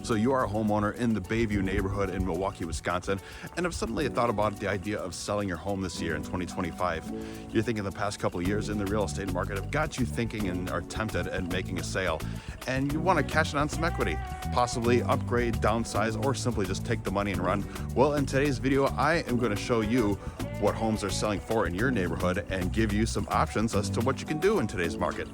So you are a homeowner in the Bayview neighborhood in Milwaukee, Wisconsin, and have suddenly thought about the idea of selling your home this year in 2025. You're thinking the past couple of years in the real estate market have got you thinking and are tempted at making a sale, and you want to cash in on some equity, possibly upgrade, downsize, or simply just take the money and run. Well, in today's video, I am going to show you what homes are selling for in your neighborhood and give you some options as to what you can do in today's market.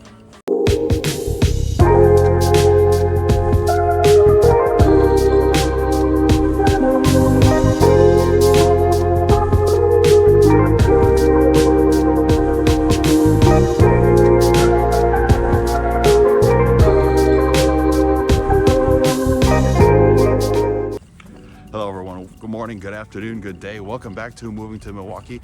Hello everyone, good morning, good afternoon, good day. Welcome back to Moving to Milwaukee.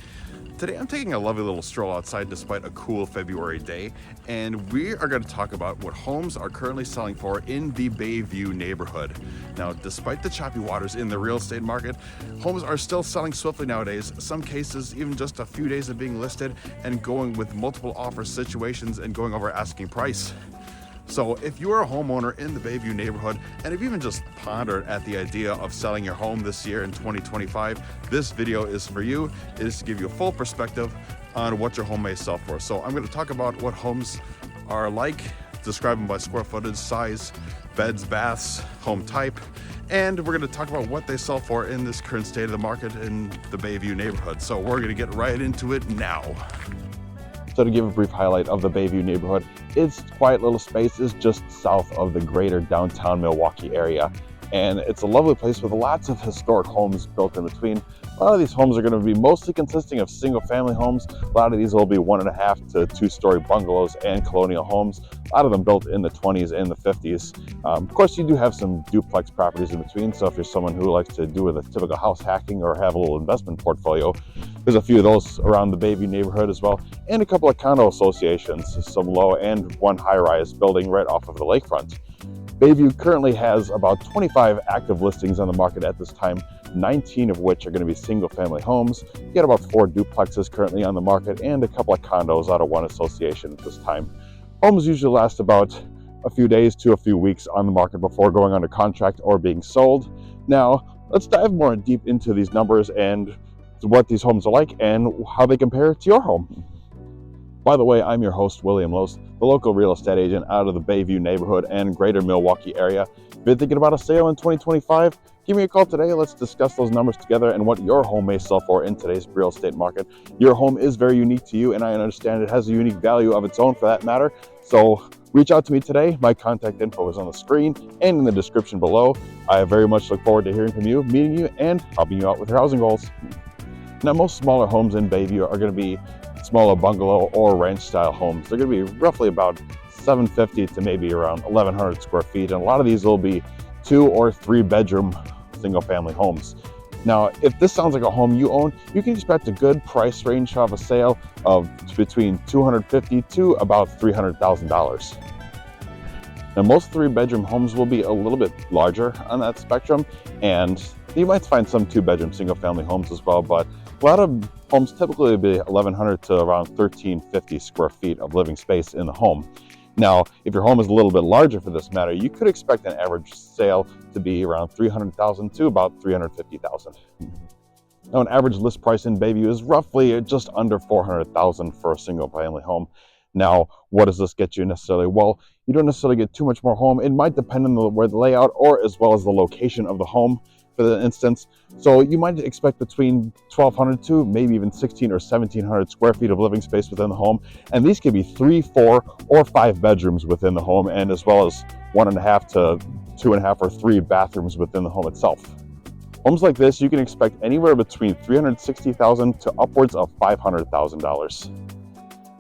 Today I'm taking a lovely little stroll outside despite a cool February day, and we are going to talk about what homes are currently selling for in the Bayview neighborhood. Now, despite the choppy waters in the real estate market, homes are still selling swiftly nowadays. Some cases even just a few days of being listed and going with multiple offer situations and going over asking price. So if you are a homeowner in the Bayview neighborhood and have even just pondered at the idea of selling your home this year in 2025, this video is for you. It is to give you a full perspective on what your home may sell for. So I'm going to talk about what homes are like, describe them by square footage, size, beds, baths, home type, and we're going to talk about what they sell for in this current state of the market in the Bayview neighborhood. So we're going to get right into it now. So to give a brief highlight of the Bayview neighborhood, its quiet little space is just south of the greater downtown Milwaukee area. And it's a lovely place with lots of historic homes built in between. A lot of these homes are going to be mostly consisting of single family homes. A lot of these will be 1.5 to 2-story bungalows and colonial homes. A lot of them built in the 20s and the 50s. Of course, you do have some duplex properties in between. So if you're someone who likes to do with a typical house hacking or have a little investment portfolio, there's a few of those around the Bayview neighborhood as well. And a couple of condo associations, some low and one high-rise building right off of the lakefront. Bayview currently has about 25 active listings on the market at this time, 19 of which are going to be single-family homes. You got about 4 duplexes currently on the market and a couple of condos out of one association at this time. Homes usually last about a few days to a few weeks on the market before going under contract or being sold. Now, let's dive more deep into these numbers and what these homes are like and how they compare to your home. By the way, I'm your host, William Loos, the local real estate agent out of the Bayview neighborhood and greater Milwaukee area. If you're thinking about a sale in 2025, give me a call today. Let's discuss those numbers together and what your home may sell for in today's real estate market. Your home is very unique to you, and I understand it has a unique value of its own for that matter. So reach out to me today. My contact info is on the screen and in the description below. I very much look forward to hearing from you, meeting you, and helping you out with your housing goals. Now, most smaller homes in Bayview are going to be smaller bungalow or ranch style homes. They're going to be roughly about 750 to maybe around 1,100 square feet. And a lot of these will be 2 or 3 bedroom single family homes. Now, if this sounds like a home you own, you can expect a good price range of a sale of between $250,000 to about $300,000. Now, most 3-bedroom homes will be a little bit larger on that spectrum, and you might find some 2-bedroom single family homes as well, but a lot of homes typically will be 1,100 to around 1,350 square feet of living space in the home. Now, if your home is a little bit larger for this matter, you could expect an average sale to be around $300,000 to about $350,000. Now, an average list price in Bayview is roughly just under $400,000 for a single family home. Now, what does this get you necessarily? Well, you don't necessarily get too much more home. It might depend on where the layout or as well as the location of the home for the instance. So you might expect between 1,200 to maybe even 1,600 or 1,700 square feet of living space within the home. And these could be 3, 4, or 5 bedrooms within the home, and as well as 1.5 to 2.5 or 3 bathrooms within the home itself. Homes like this, you can expect anywhere between $360,000 to upwards of $500,000.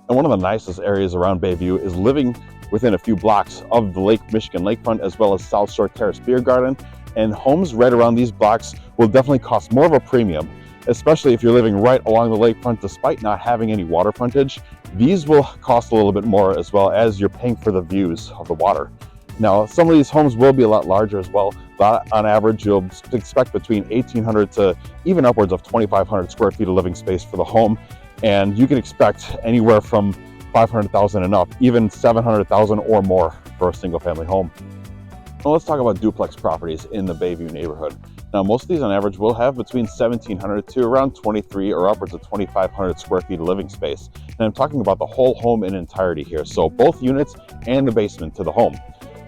And one of the nicest areas around Bayview is living within a few blocks of the Lake Michigan lakefront as well as South Shore Terrace Beer Garden. And homes right around these blocks will definitely cost more of a premium, especially if you're living right along the lakefront despite not having any water frontage. These will cost a little bit more as well as you're paying for the views of the water. Now, some of these homes will be a lot larger as well. But on average, you'll expect between 1,800 to even upwards of 2,500 square feet of living space for the home. And you can expect anywhere from $500,000 and up, even $700,000 or more for a single family home. Now let's talk about duplex properties in the Bayview neighborhood. Now most of these on average will have between 1,700 to around 23 or upwards of 2,500 square feet of living space. And I'm talking about the whole home in entirety here, so both units and the basement to the home.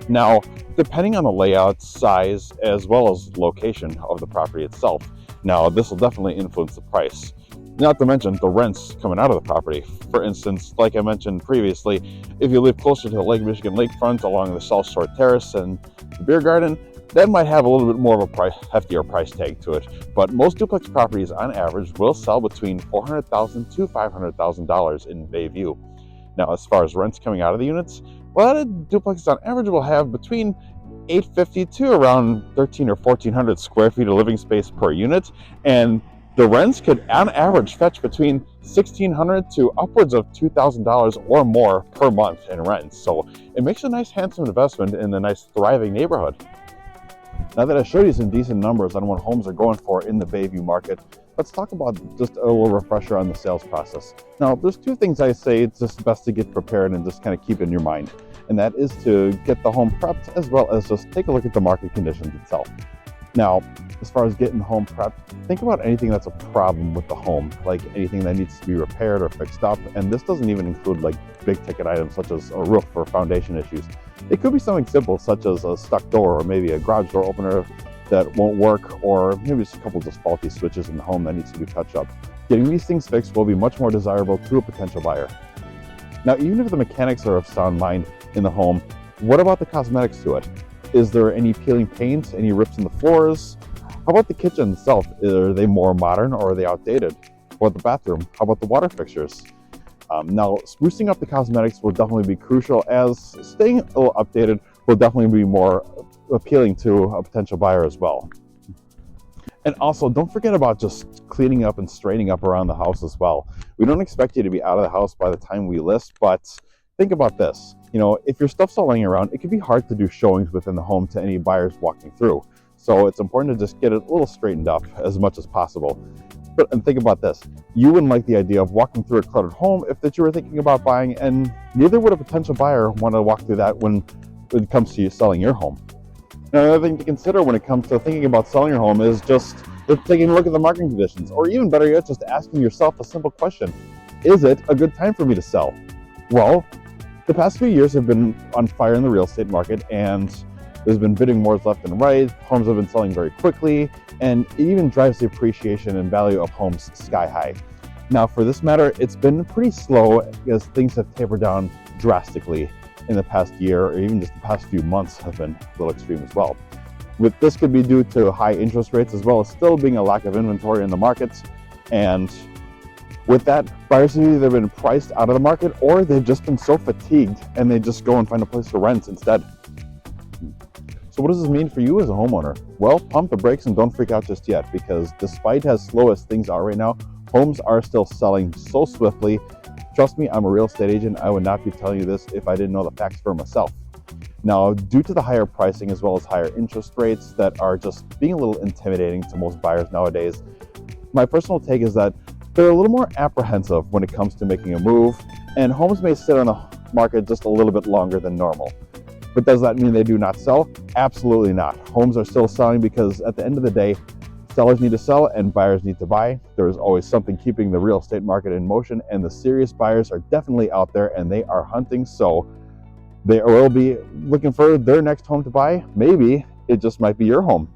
Now, depending on the layout, size, as well as location of the property itself, now this will definitely influence the price. Not to mention the rents coming out of the property. For instance, like I mentioned previously, if you live closer to the Lake Michigan lakefront along the South Shore Terrace and the beer garden, that might have a little bit more of a heftier price tag to it. But most duplex properties on average will sell between $400,000 to $500,000 in Bayview. Now, as far as rents coming out of the units, a lot of duplexes on average will have between 850 to around 1,300 or 1,400 square feet of living space per unit, and the rents could on average fetch between $1,600 to upwards of $2,000 or more per month in rent. So it makes a nice handsome investment in a nice thriving neighborhood. Now that I showed you some decent numbers on what homes are going for in the Bayview market, let's talk about just a little refresher on the sales process. Now, there's two things I say it's just best to get prepared and just kind of keep in your mind. And that is to get the home prepped as well as just take a look at the market conditions itself. Now, as far as getting home prepped, think about anything that's a problem with the home, like anything that needs to be repaired or fixed up. And this doesn't even include like big ticket items such as a roof or foundation issues. It could be something simple such as a stuck door or maybe a garage door opener that won't work, or maybe just a couple just faulty switches in the home that needs to be touched up. Getting these things fixed will be much more desirable to a potential buyer. Now, even if the mechanics are of sound mind in the home, what about the cosmetics to it? Is there any peeling paint, any rips in the floors? How about the kitchen itself? Are they more modern or are they outdated? Or the bathroom? How about the water fixtures? Now, sprucing up the cosmetics will definitely be crucial, as staying a little updated will definitely be more appealing to a potential buyer as well. And also, don't forget about just cleaning up and straightening up around the house as well. We don't expect you to be out of the house by the time we list, but think about this. You know, if your stuff's all laying around, it can be hard to do showings within the home to any buyers walking through. So it's important to just get it a little straightened up as much as possible. And think about this. You wouldn't like the idea of walking through a cluttered home if that you were thinking about buying, and neither would a potential buyer want to walk through that when it comes to you selling your home. Now, another thing to consider when it comes to thinking about selling your home is just taking a look at the market conditions, or even better yet, just asking yourself a simple question. Is it a good time for me to sell? Well, the past few years have been on fire in the real estate market, and there's been bidding wars left and right. Homes have been selling very quickly, and it even drives the appreciation and value of homes sky high. Now, for this matter, it's been pretty slow as things have tapered down drastically in the past year, or even just the past few months have been a little extreme as well. This could be due to high interest rates, as well as still being a lack of inventory in the markets. And with that, buyers have either been priced out of the market, or they've just been so fatigued and they just go and find a place to rent instead. So what does this mean for you as a homeowner? Well, pump the brakes and don't freak out just yet, because despite as slow as things are right now, homes are still selling so swiftly. Trust me, I'm a real estate agent. I would not be telling you this if I didn't know the facts for myself. Now, due to the higher pricing as well as higher interest rates that are just being a little intimidating to most buyers nowadays, my personal take is that they're a little more apprehensive when it comes to making a move, and homes may sit on the market just a little bit longer than normal. But does that mean they do not sell? Absolutely not. Homes are still selling because at the end of the day, sellers need to sell and buyers need to buy. There is always something keeping the real estate market in motion, and the serious buyers are definitely out there and they are hunting. So they will be looking for their next home to buy. Maybe it just might be your home.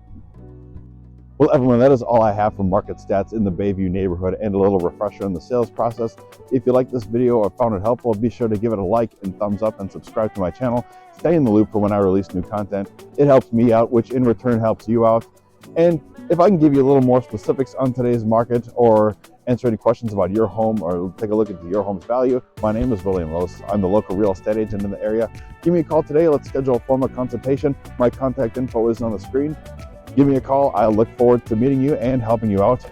Well, everyone, that is all I have for market stats in the Bayview neighborhood and a little refresher on the sales process. If you liked this video or found it helpful, be sure to give it a like and thumbs up and subscribe to my channel. Stay in the loop for when I release new content. It helps me out, which in return helps you out. And if I can give you a little more specifics on today's market, or answer any questions about your home, or take a look into your home's value, my name is William Loos. I'm the local real estate agent in the area. Give me a call today. Let's schedule a formal consultation. My contact info is on the screen. Give me a call. I look forward to meeting you and helping you out.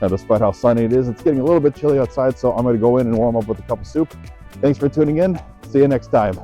Now, despite how sunny it is, it's getting a little bit chilly outside, so I'm going to go in and warm up with a cup of soup. Thanks for tuning in. See you next time.